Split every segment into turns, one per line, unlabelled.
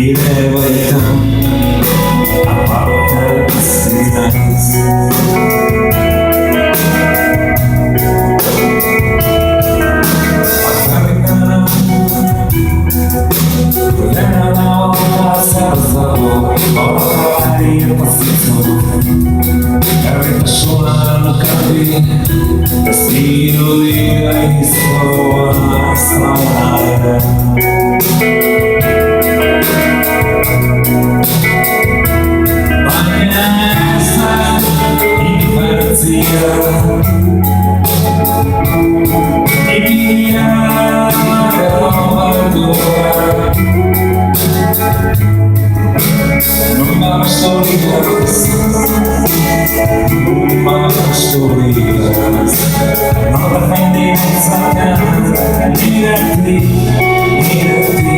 never come about us nights. Every sola no cabe, destino de historia salvada. Mañana infancia y vida de amargura. No más historias, no más historias. No defendemos acá, ni de ti, ni de ti.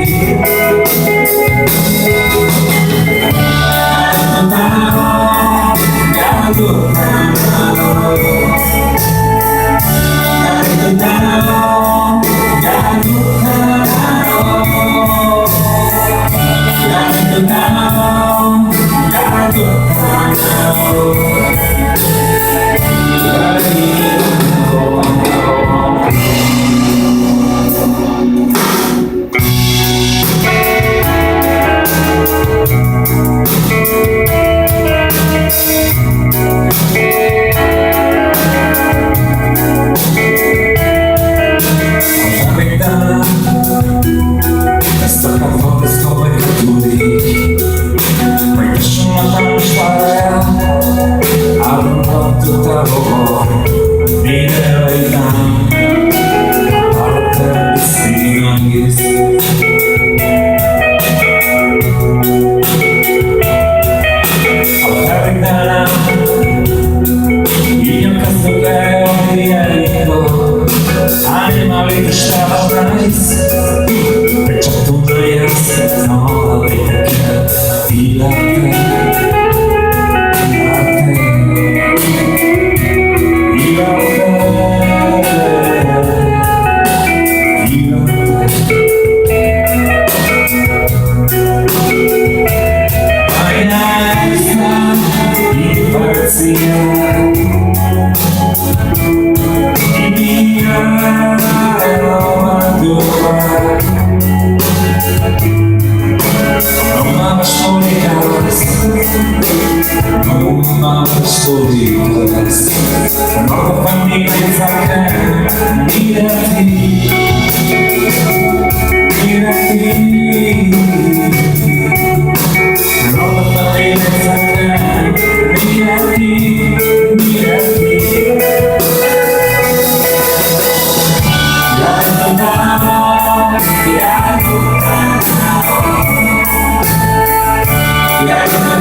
No familia saca, mira a ti, mira a ti. No familia saca, mira a ti, mira a ti. Ya no, ya no, ya no.